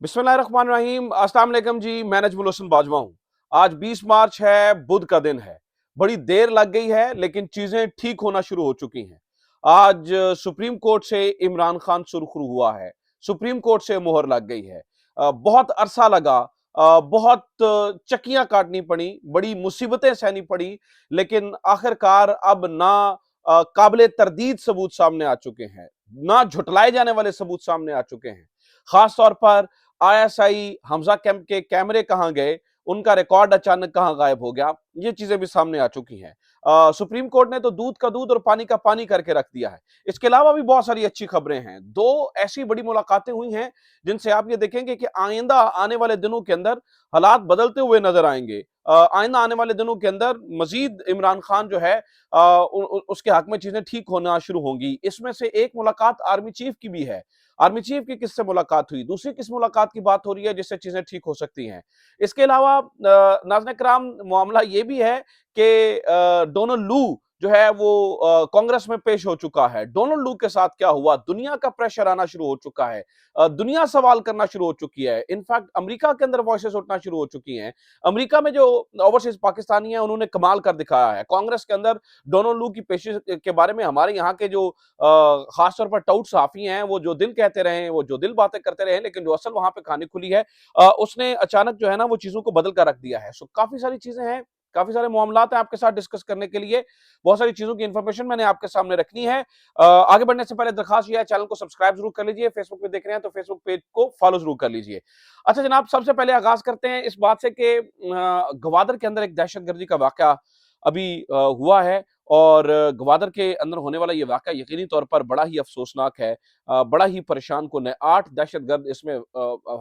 बिस्मिल्लाहिर्रहमानिर्रहीम। अस्सलाम वालेकुम जी। मैं नजमुल हसन बाजवा हूं। आज 20 मार्च है, बुध का दिन है। बड़ी देर लग गई है लेकिन चीजें ठीक होना शुरू हो चुकी हैं। आज सुप्रीम कोर्ट से इमरान खान सुरखरू हुआ है। सुप्रीम कोर्ट से मोहर लग गई है। बहुत अरसा लगा, बहुत चक्कियां काटनी पड़ी, बड़ी मुसीबतें सहनी पड़ी, लेकिन आखिरकार अब ना काबिले तरदीद सबूत सामने आ चुके हैं, ना झुटलाए जाने वाले सबूत सामने आ चुके हैं। खास तौर पर आईएसआई हमजा कैंप के कैमरे कहां गए, उनका रिकॉर्ड अचानक कहां गायब हो गया, ये चीजें भी सामने आ चुकी हैं। सुप्रीम कोर्ट ने तो दूध का दूध और पानी का पानी करके रख दिया है। इसके अलावा भी बहुत सारी अच्छी खबरें हैं। दो ऐसी बड़ी मुलाकातें हुई हैं जिनसे आप ये देखेंगे कि आइंदा आने वाले दिनों के अंदर हालात बदलते हुए नजर आएंगे। आइंदा आने वाले दिनों के अंदर मजीद इमरान खान जो है उसके हक में चीजें ठीक होना शुरू होंगी। इसमें से एक मुलाकात आर्मी चीफ की भी है। आर्मी चीफ की किससे मुलाकात हुई, दूसरी किस मुलाकात की बात हो रही है जिससे चीजें ठीक हो सकती हैं। इसके अलावा नाज़रीन किराम, मामला ये भी है कि डोनाल्ड लू जो है वो कांग्रेस में पेश हो चुका है। डोनाल्ड लू के साथ क्या हुआ, दुनिया का प्रेशर आना शुरू हो चुका है। दुनिया सवाल करना शुरू हो चुकी है। इनफैक्ट अमेरिका के अंदर वॉइसेस उठना शुरू हो चुकी हैं। अमेरिका में जो ओवरसीज पाकिस्तानी हैं उन्होंने कमाल कर दिखाया है। कांग्रेस के अंदर डोनाल्ड लू की पेशी के बारे में हमारे यहाँ के जो खासतौर पर टाउट सहाफी हैं, वो जो दिल कहते रहे, वो जो दिल बातें करते रहे, लेकिन जो असल वहां पे कहानी खुली है, उसने अचानक जो है ना वो चीजों को बदल कर रख दिया है। सो काफी सारी चीजें हैं, काफी सारे मामलात हैं आपके साथ डिस्कस करने के लिए। बहुत सारी चीजों की इंफॉर्मेशन मैंने आपके सामने रखनी है। आगे बढ़ने से पहले दरखास्त यह है, चैनल को सब्सक्राइब जरूर कर लीजिए। फेसबुक पे देख रहे हैं तो फेसबुक पेज को फॉलो जरूर कर लीजिए। अच्छा जनाब, सबसे पहले आगाज करते हैं इस बात से कि गवादर के अंदर एक दहशतगर्दी का वाकया अभी हुआ है, और गवादर के अंदर होने वाला ये वाकया यकीनी तौर पर बड़ा ही अफसोसनाक है, बड़ा ही परेशान कुन है। 8 दहशतगर्द इसमें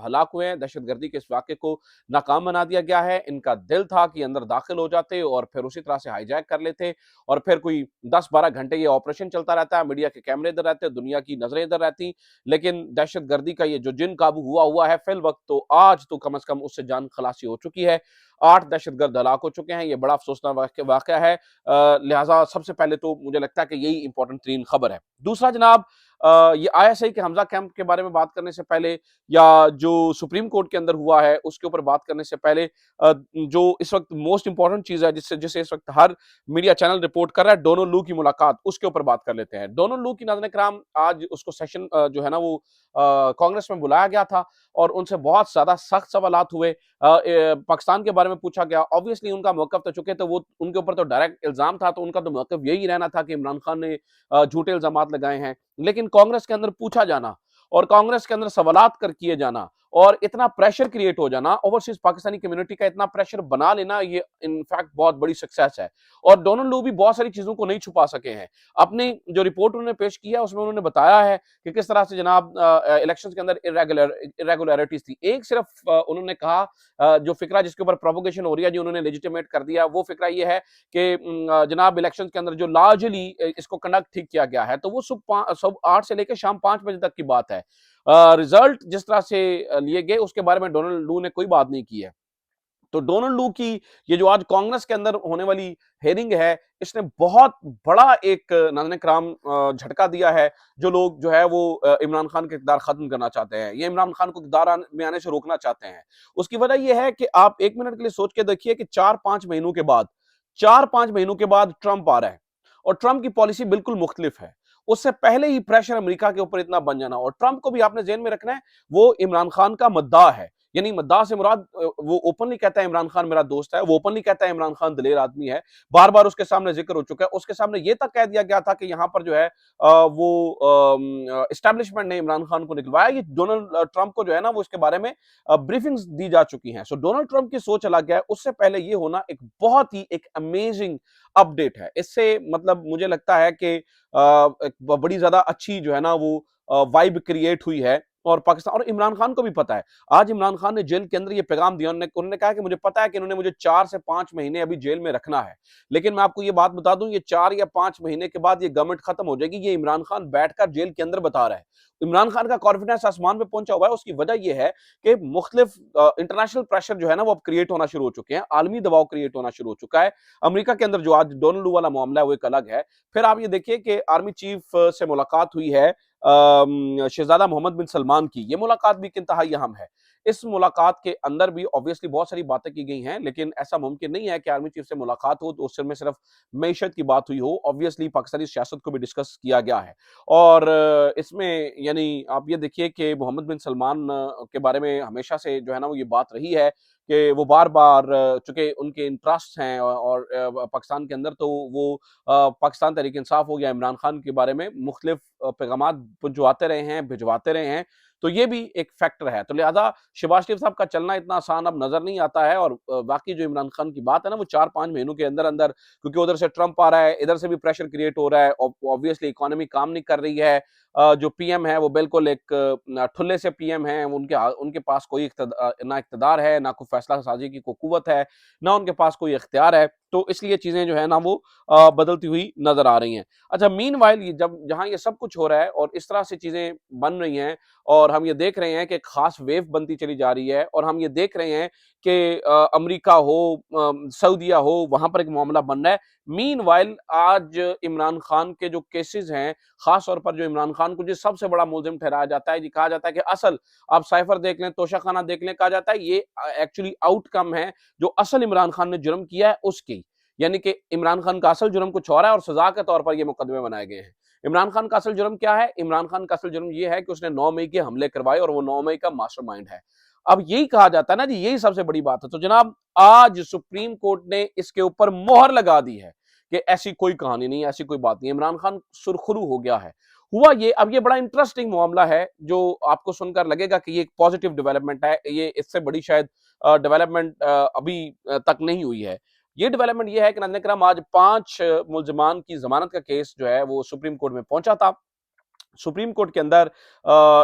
हलाक हुए हैं। दहशतगर्दी के इस वाकये को नाकाम बना दिया गया है। इनका दिल था कि अंदर दाखिल हो जाते और फिर उसी तरह से हाईजैक कर लेते, और फिर कोई 10-12 घंटे ये ऑपरेशन चलता रहता है, मीडिया के कैमरे इधर रहते, दुनिया की नजरें इधर रहती, लेकिन दहशतगर्दी का ये जो जिन काबू हुआ हुआ है फिल वक्त, तो आज तो कम से कम उससे जान खलासी हो चुकी है। 8 दहशतगर्द हलाक हो चुके हैं। ये बड़ा अफसोसनाक वाकया है। लिहाजा सबसे पहले तो मुझे लगता है कि यही इंपॉर्टेंट तीन खबर है। दूसरा जनाब, ये आईएसआई के हमजा कैंप के बारे में बात करने से पहले, या जो सुप्रीम कोर्ट के अंदर हुआ है उसके ऊपर बात करने से पहले, जो इस वक्त मोस्ट इंपॉर्टेंट चीज है जिससे जिसे इस वक्त हर मीडिया चैनल रिपोर्ट कर रहा है, डोनाल्ड लू की मुलाकात, उसके ऊपर बात कर लेते हैं। डोनाल्ड लू की नाज़रीन कराम, आज उसको सेशन जो है ना वो कांग्रेस में बुलाया गया था, और उनसे बहुत ज्यादा सख्त सवालात हुए। पाकिस्तान के बारे में पूछा गया। ऑब्वियसली उनका मौकफ तो चुके थे, वो उनके ऊपर तो डायरेक्ट इल्जाम था, तो उनका तो मौकफ यही रहना था कि इमरान खान ने झूठे इल्जाम लगाए हैं। लेकिन कांग्रेस के अंदर पूछा जाना और कांग्रेस के अंदर सवालात कर किए जाना और इतना प्रेशर क्रिएट हो जाना, ओवरसीज पाकिस्तानी कम्युनिटी का इतना प्रेशर बना लेना, ये इनफैक्ट बहुत बड़ी सक्सेस है। और डोनाल्ड लू भी बहुत सारी चीजों को नहीं छुपा सके हैं। अपनी जो रिपोर्ट उन्होंने पेश की है उसमें उन्होंने बताया है कि किस तरह से जनाब इलेक्शंस के अंदर इरेगुलरिटीज थी। एक सिर्फ उन्होंने कहा, जो फिक्रा जिसके ऊपर प्रोपोगेशन हो रही है, जो उन्होंने लेजिटिमेट कर दिया, वो फिक्रा ये है कि जनाब इलेक्शन के अंदर जो लार्जली इसको कंडक्ट ठीक किया गया है, तो वो सुबह 8 से लेकर शाम 5 बजे तक की बात है। रिजल्ट जिस तरह से लिए गए उसके बारे में डोनाल्ड लू ने कोई बात नहीं की है। तो डोनाल्ड लू की ये जो आज कांग्रेस के अंदर होने वाली हेयरिंग है, इसने बहुत बड़ा एक नाज़रीन कराम झटका दिया है। जो लोग जो है वो इमरान खान के इक़्तिदार खत्म करना चाहते हैं, ये इमरान खान को इक़्तिदार में आने से रोकना चाहते हैं। उसकी वजह यह है कि आप 1 मिनट के लिए सोच के देखिए कि 4-5 महीनों के बाद, 4-5 महीनों के बाद ट्रंप आ रहा है, और ट्रंप की पॉलिसी बिल्कुल मुख्तलिफ है। उससे पहले ही प्रेशर अमेरिका के ऊपर इतना बन जाना, और ट्रंप को भी आपने ज़हन में रखना है, वो इमरान खान का मद्दाह है। यानी मद्दाह से मुराद, वो ओपनली कहता है इमरान खान मेरा दोस्त है, वो ओपनली कहता है इमरान खान दलेर आदमी है। बार बार उसके सामने जिक्र हो चुका है। उसके सामने ये तक कह दिया गया था कि यहाँ पर जो है वो इस्टेब्लिशमेंट ने इमरान खान को निकलवाया। ये डोनाल्ड ट्रंप को जो है ना वो इसके बारे में ब्रीफिंग्स दी जा चुकी हैं। सो डोनाल्ड ट्रंप की सोच अलग है। उससे पहले ये होना एक बहुत ही एक अमेजिंग अपडेट है। इससे मतलब मुझे लगता है कि एक बड़ी ज्यादा अच्छी जो है ना वो वाइब क्रिएट हुई है, और पाकिस्तान और इमरान खान को भी पता है। आज इमरान खान ने जेल के अंदर ये पैगाम दिया, उन्होंने कहा कि मुझे पता है कि इन्होंने मुझे 4 से 5 महीने अभी जेल में रखना है, लेकिन मैं आपको ये बात बता दूं, ये 4 या 5 महीने के बाद ये गवर्नमेंट खत्म हो जाएगी। ये इमरान खान बैठकर जेल के अंदर बता रहा है। इमरान खान का कॉन्फिडेंस आसमान पे पहुंचा हुआ है। उसकी वजह यह है कि मुख्तलिफ इंटरनेशनल प्रेशर जो है ना वो अब क्रिएट होना शुरू हो चुके हैं, आलमी दबाव क्रिएट होना शुरू हो चुका है। अमेरिका के अंदर जो आज डोनाल्ड वाला मामला है वो एक अलग है। फिर आप ये देखिए कि आर्मी चीफ से मुलाकात हुई है शहजादा मोहम्मद बिन सलमान की, ये मुलाकात भी इंतहाई अहम है। इस मुलाकात के अंदर भी ऑब्वियसली बहुत सारी बातें की गई हैं, लेकिन ऐसा मुमकिन नहीं है कि आर्मी चीफ से मुलाकात हो तो उसमें सिर्फ मईशत की बात हुई हो। ऑब्वियसली पाकिस्तानी सियासत को भी डिस्कस किया गया है और इसमें यानी आप ये देखिए कि मोहम्मद बिन सलमान के बारे में हमेशा से जो है ना वो ये बात रही है कि वो बार-बार चूँकि उनके इंटरेस्ट हैं और पाकिस्तान के अंदर तो वो पाकिस्तान तहरीक-ए-इंसाफ हो या इमरान खान के बारे में मुख्तलिफ पैगामात पहुँचवाते रहे हैं, भिजवाते रहे हैं, तो ये भी एक फैक्टर है। तो लिहाज़ा शहबाज शरीफ साहब का चलना इतना आसान अब नज़र नहीं आता है और बाकी जो इमरान खान की बात है ना वो 4-5 महीनों के अंदर-अंदर क्योंकि उधर से ट्रंप आ रहा है, इधर से भी प्रेशर क्रिएट हो रहा है, ऑब्वियसली इकोनॉमी काम नहीं कर रही है। जो पीएम है वो बिल्कुल एक ठुल्ले से पीएम हैं, उनके पास कोई ना इक़्तिदार है, ना कोई फैसला साज़ी की कोई कुव्वत है, ना उनके पास कोई इख्तियार है, तो इसलिए चीज़ें जो है ना वो बदलती हुई नज़र आ रही हैं। अच्छा मीनवाइल ये जब जहाँ ये सब कुछ हो रहा है और इस तरह से चीज़ें बन रही हैं और हम ये देख रहे हैं कि एक ख़ास वेव बनती चली जा रही है और हम ये देख रहे हैं कि अमेरिका हो सऊदीया हो, वहाँ पर एक मामला बन रहा है। मीनवाइल आज इमरान खान के जो केसेज़ हैं, ख़ास तौर पर जो इमरान खान को जो सबसे बड़ा मुल्ज़िम ठहराया जाता है, ये कहा जाता है कि असल आप साइफ़र देख लें, तोशाखाना देख लें, कहा जाता है ये एक्चुअली आउटकम है, जो असल इमरान खान ने जुर्म किया है उसकी। यानी कि इमरान खान का असल जुर्म कुछ और है और सज़ा के तौर पर ये मुकदमे बनाए गए हैं। इमरान खान का असल जुर्म क्या है? इमरान खान का असल जुर्म ये है कि उसने 9 मई के हमले करवाए और वो 9 मई का मास्टरमाइंड है। अब यही कहा जाता है ना जी, यही सबसे बड़ी बात है। तो जनाब आज सुप्रीम कोर्ट ने इसके ऊपर मोहर लगा दी है कि ऐसी कोई कहानी नहीं है, ऐसी कोई बात नहीं है। इमरान खान सुरखरू हो गया है। हुआ ये अब ये बड़ा इंटरेस्टिंग मामला है जो आपको सुनकर लगेगा कि ये एक पॉजिटिव डेवलपमेंट है। ये इससे बड़ी शायद डेवलपमेंट अभी तक नहीं हुई है। ये डेवलपमेंट ये है कि नाज़रीन इकराम आज 5 मुल्ज़िमान की ज़मानत का केस जो है वो सुप्रीम कोर्ट में पहुँचा था। सुप्रीम कोर्ट के अंदर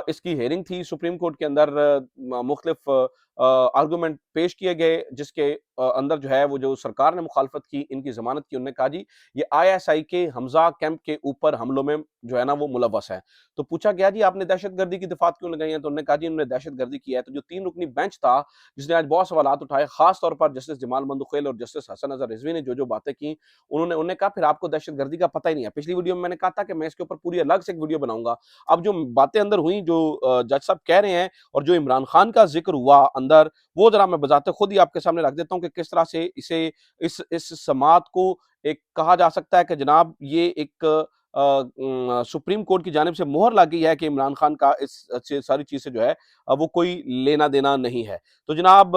इसकी हेयरिंग थी, सुप्रीम कोर्ट के अंदर मुख्तलिफ आर्गुमेंट पेश किए गए, जिसके अंदर जो है वो जो सरकार ने मुखालफत की, इनकी ज़मानत की, उन्होंने कहा जी, ये आईएसआई के हमज़ा कैंप के ऊपर हमलों में जो है ना वो मुलव्वस है। तो पूछा गया जी आपने दहशतगर्दी की दफ़ात क्यों लगाई है? तो उन्होंने कहा जी उन्होंने दहशतगर्दी की है। तो जो 3 रुकनी बेंच था, जिसने आज बहुत सवालात उठाए, ख़ास तौर पर जस्टिस जमाल मंदुखेल और जस्टिस हसन अज़हर रिज़वी ने जो-जो बातें की, उन्होंने कहा फिर आपको दहशतगर्दी का पता ही नहीं है। पिछली वीडियो में मैंने कहा था कि मैं इसके ऊपर पूरी अलग से एक वीडियो बनाऊँगा। अब जो बातें अंदर हुई, जो जज साहब कह रहे हैं और जो इमरान खान का ज़िक्र हुआ अंदर, वो ज़रा मैं बजाते खुद ही आपके सामने रख देता हूँ कि किस तरह से इस समात को एक कहा जा सकता है कि जनाब ये एक सुप्रीम कोर्ट की जानिब से मोहर लग गई है कि इमरान खान का इस सारी चीज़ से जो है वो कोई लेना-देना नहीं है। तो जनाब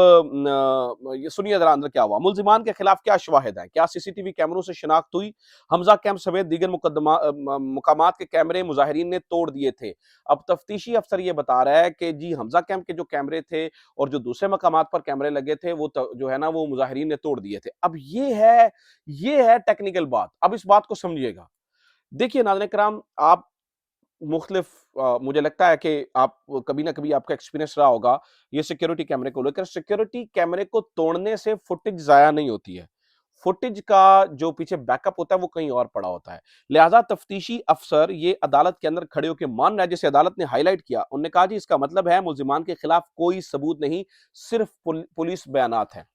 ये सुनिए ज़रा अंदर क्या हुआ। मुल्ज़िमान के खिलाफ क्या शवाहिद हैं? क्या सीसीटीवी कैमरों से शिनाख्त हुई? हमज़ा कैंप समेत दीगर मुकामात के कैमरे मुज़ाहिरीन ने तोड़ दिए थे। अब तफ्तीशी अफसर ये बता रहा है कि जी हमज़ा कैंप के जो कैमरे थे और जो दूसरे मकामात पर कैमरे लगे थे वो जो है ना वो मुज़ाहिरीन ने तोड़ दिए थे। अब ये है टेक्निकल बात। अब इस बात को समझिएगा। देखिए नाज़रीन किराम आप मुख्तलिफ मुझे लगता है कि आप कभी ना कभी आपका एक्सपीरियंस रहा होगा ये सिक्योरिटी कैमरे को लेकर। सिक्योरिटी कैमरे को तोड़ने से फुटेज ज़ाया नहीं होती है। फुटेज का जो पीछे बैकअप होता है वो कहीं और पड़ा होता है। लिहाज़ा तफ्तीशी अफ़सर ये अदालत के अंदर खड़े होके मान रहा है जिसे अदालत ने हाइलाइट किया। उन्होंने कहा जी इसका मतलब है मुल्ज़िमान के खिलाफ कोई सबूत नहीं, सिर्फ पुलिस बयानात हैं।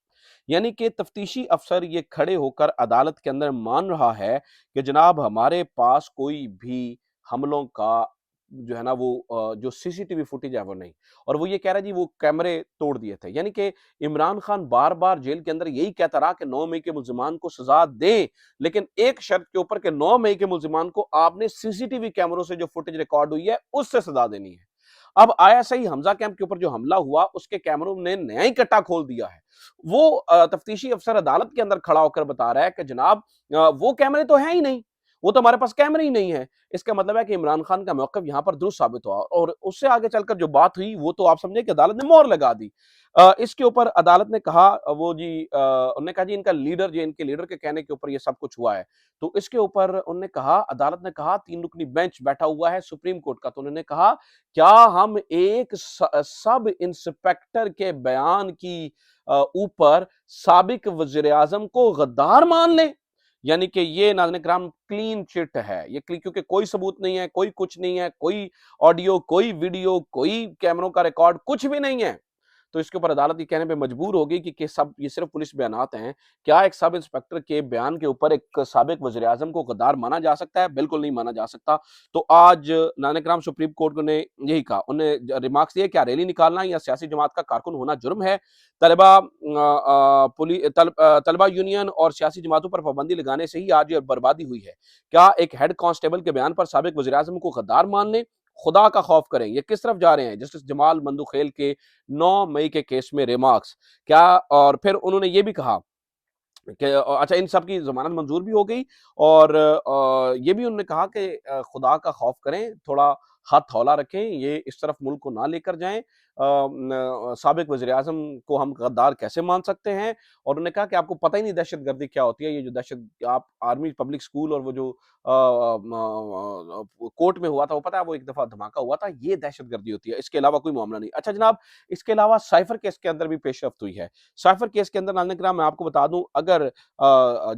यानी कि तफ्तीशी अफ़सर ये खड़े होकर अदालत के अंदर मान रहा है कि जनाब हमारे पास कोई भी हमलों का जो है ना वो जो सीसीटीवी फुटेज है वो नहीं और वो ये कह रहा है जी वो कैमरे तोड़ दिए थे। यानी कि इमरान खान बार-बार जेल के अंदर यही कहता रहा कि 9 मई के मुल्ज़िमान को सज़ा दें, लेकिन एक शर्त के ऊपर कि 9 मई के मुल्ज़िमान को आपने सीसीटीवी कैमरों से जो फुटेज रिकॉर्ड हुई है उससे सज़ा देनी है। अब आईएसआई हमजा कैंप के ऊपर जो हमला हुआ उसके कैमरों ने नया ही कट्टा खोल दिया है। वो तफ्तीशी अफसर अदालत के अंदर खड़ा होकर बता रहा है कि जनाब वो कैमरे तो हैं ही नहीं, वो तो हमारे पास कैमरे ही नहीं है। इसका मतलब है कि इमरान खान का मौक़िफ़ यहाँ पर दुरुस्त साबित हुआ और उससे आगे चलकर जो बात हुई वो तो आप समझे कि अदालत ने मोहर लगा दी। इसके ऊपर अदालत ने कहा वो जी उन्होंने कहा जी इनके लीडर के कहने के ऊपर ये सब कुछ हुआ है। तो इसके ऊपर उन्होंने कहा अदालत ने कहा 3 रुकनी बेंच बैठा हुआ है सुप्रीम कोर्ट का, तो उन्होंने कहा क्या हम एक सब इंस्पेक्टर के बयान की ऊपर साबिक वज़ीर-ए-आज़म को गद्दार मान लें? यानी कि ये नाज़रीन किराम क्लीन चिट है। ये क्योंकि कोई सबूत नहीं है, कोई कुछ नहीं है, कोई ऑडियो, कोई वीडियो, कोई कैमरों का रिकॉर्ड कुछ भी नहीं है। तो इसके ऊपर अदालत ये कहने पे मजबूर हो गई कि सब ये सिर्फ पुलिस बयानात हैं। क्या एक सब इंस्पेक्टर के बयान के ऊपर एक साबिक वज़ीर-ए-आज़म को गद्दार माना जा सकता है? बिल्कुल नहीं माना जा सकता। तो आज नाज़िम सुप्रीम कोर्ट ने यही कहा। उन्होंने रिमार्क्स दिए, क्या रैली निकालना या सियासी जमात का कारकुन होना जुर्म है? तलबा यूनियन और सियासी जमातों पर पाबंदी लगाने से ही आज ये बर्बादी हुई है। क्या एक हेड कांस्टेबल के बयान पर साबिक वज़ीर-ए-आज़म को गद्दार मान लें? खुदा का खौफ करें, ये किस तरफ जा रहे हैं? जस्टिस जमाल मंदुखेल के 9 मई के केस में रिमार्क्स। क्या और फिर उन्होंने ये भी कहा कि अच्छा इन सब की ज़मानत मंज़ूर भी हो गई और ये भी उन्होंने कहा कि खुदा का खौफ करें, थोड़ा हाथ हौला रखें, ये इस तरफ मुल्क को ना लेकर जाएँ। साबिक वज़ीर-ए-आज़म को हम गद्दार कैसे मान सकते हैं? और उन्होंने कहा कि आपको पता ही नहीं दहशतगर्दी क्या होती है, ये जो दहशत आप आर्मी पब्लिक स्कूल और वो जो कोर्ट में हुआ था, वो पता है वो एक दफ़ा धमाका हुआ था, ये दहशतगर्दी होती है, इसके अलावा कोई मामला नहीं। अच्छा जनाब, इसके अलावा साइफ़र केस के अंदर भी पेशरफ्त हुई है। साइफ़र केस के अंदर नाज़रीन किराम मैं आपको बता दूँ अगर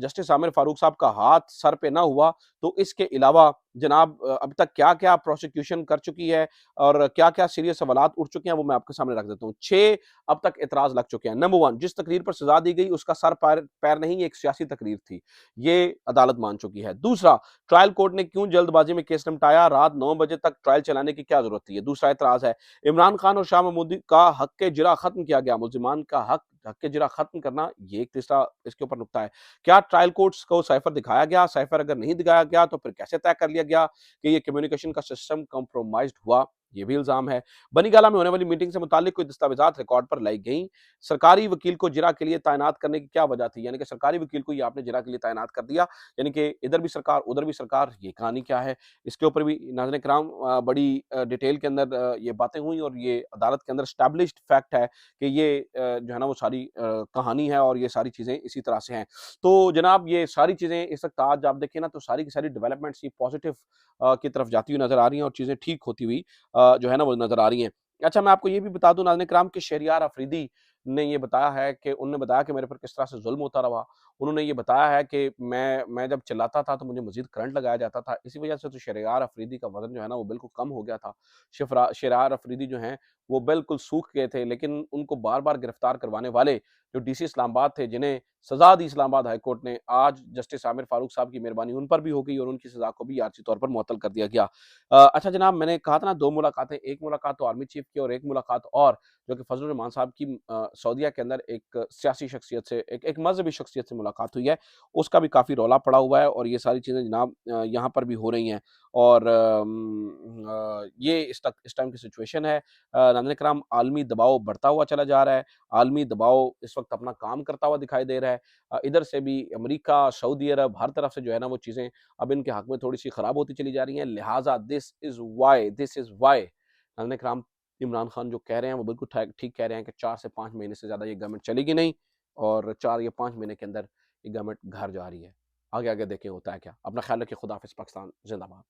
जस्टिस आमिर फारूक साहब का हाथ सर पे ना हुआ, तो इसके अलावा जनाब अब तक क्या-क्या प्रोसिक्यूशन कर चुकी है और क्या-क्या सीरियस सवालात उठ चुके हैं, वो मैं आपके सामने रख देता हूँ। 6 अब तक एतराज़ लग चुके हैं। नंबर 1 जिस तकरीर पर सज़ा दी गई, उसका सर पैर पैर नहीं, ये एक सियासी तकरीर थी। ये अदालत मान चुकी है। दूसरा, ट्रायल कोर्ट ने क्यों जल्दबाज़ी में केस निपटाया? रात 9 बजे तक ट्रायल चलाने की क्या ज़रूरत थी? ये दूसरा एतराज़ है। इमरान खान और शाह महमूदी का हक़-ए-जिरा ख़त्म किया गया। मुल्ज़िमान का हक़-ए-जिरा ख़त्म करना, ये एक तीसरा इसके ऊपर नुक्ता है। क्या ट्रायल कोर्ट्स को साइफ़र दिखाया गया? साइफ़र अगर नहीं दिखाया गया, तो फिर कैसे तय कर लिया गया कि ये कम्युनिकेशन का सिस्टम कंप्रोमाइज़्ड हुआ? ये भी इल्ज़ाम है। बनीगाला में होने वाली मीटिंग से मुताल्लिक कोई दस्तावेज़ात रिकॉर्ड पर लाई गईं। सरकारी वकील को जिरा के लिए तैनात करने की क्या वजह थी? यानी कि सरकारी वकील को ही आपने जिरा के लिए तैनात कर दिया। यानी कि इधर भी सरकार, उधर भी सरकार, ये कहानी क्या है? इसके ऊपर भी नाज़रीन किराम बड़ी डिटेल के अंदर ये बातें हुई और ये अदालत के अंदर एस्टैब्लिश्ड फैक्ट है कि ये जो है ना वो सारी कहानी है और ये सारी चीज़ें इसी तरह से हैं। तो जनाब ये सारी चीज़ें इस वक़्त आज आप देखें ना तो सारी की सारी डेवलपमेंट्स ये पॉज़िटिव की तरफ जाती हुई नज़र आ रही हैं और चीज़ें ठीक होती हुई जो है ना वो नज़र आ रही हैं। अच्छा मैं आपको ये भी बता दूँ नाज़रीन किराम कि शहरियार अफरीदी ने ये बताया है कि उन्होंने बताया कि मेरे पर किस तरह से ज़ुल्म होता रहा। उन्होंने ये बताया है कि मैं जब चिल्लाता था तो मुझे मज़ीद करंट लगाया जाता था। इसी वज़ह से तो शहरियार अफरीदी का वज़न जो है ना वो बिल्कुल कम हो गया था। शहरियार अफरीदी जो हैं वो बिल्कुल सूख गए थे लेकिन उनको बार-बार गिरफ्तार करवाने वाले जो डीसी इस्लामाबाद थे जिन्हें सज़ा दी इस्लामाबाद हाई कोर्ट ने, आज जस्टिस आमिर फारूक साहब की मेहरबानी उन पर भी हो गई और उनकी सज़ा को भी आर्ज़ी तौर पर मुअत्तल कर दिया गया। अच्छा जनाब मैंने कहा था ना 2 मुलाकातें, एक मुलाकात तो आर्मी चीफ की और एक मुलाकात और जो कि फज़लुर रहमान साहब की सऊदीया के अंदर एक सियासी शख्सियत से एक मज़हबी शख्सियत से मुलाकात हुई है। उसका भी काफ़ी रौला पड़ा हुआ है और ये सारी चीज़ें जनाब यहाँ पर भी हो रही हैं और ये इस टाइम की सिचुएशन है। नाज़रीन किराम आलमी दबाव बढ़ता हुआ चला जा रहा है। आलमी दबाव इस वक़्त अपना काम करता हुआ दिखाई दे रहा है। इधर से भी अमेरिका, सऊदी अरब हर तरफ से जो है ना वो चीज़ें अब इनके हक़ में थोड़ी-सी ख़राब होती चली जा रही हैं। लिहाज़ा दिस इज़ व्हाई नाज़रीन किराम इमरान खान जो कह रहे हैं वो बिल्कुल ठीक कह रहे हैं कि 4 से 5 महीने से ज़्यादा ये गवर्नमेंट चलेगी नहीं और 4 या 5 महीने के अंदर ये गवर्नमेंट घर जा रही है। आगे-आगे देखें होता है क्या। अपना ख़्याल रखिए। खुदा हाफ़िज़। पाकिस्तान ज़िंदाबाद।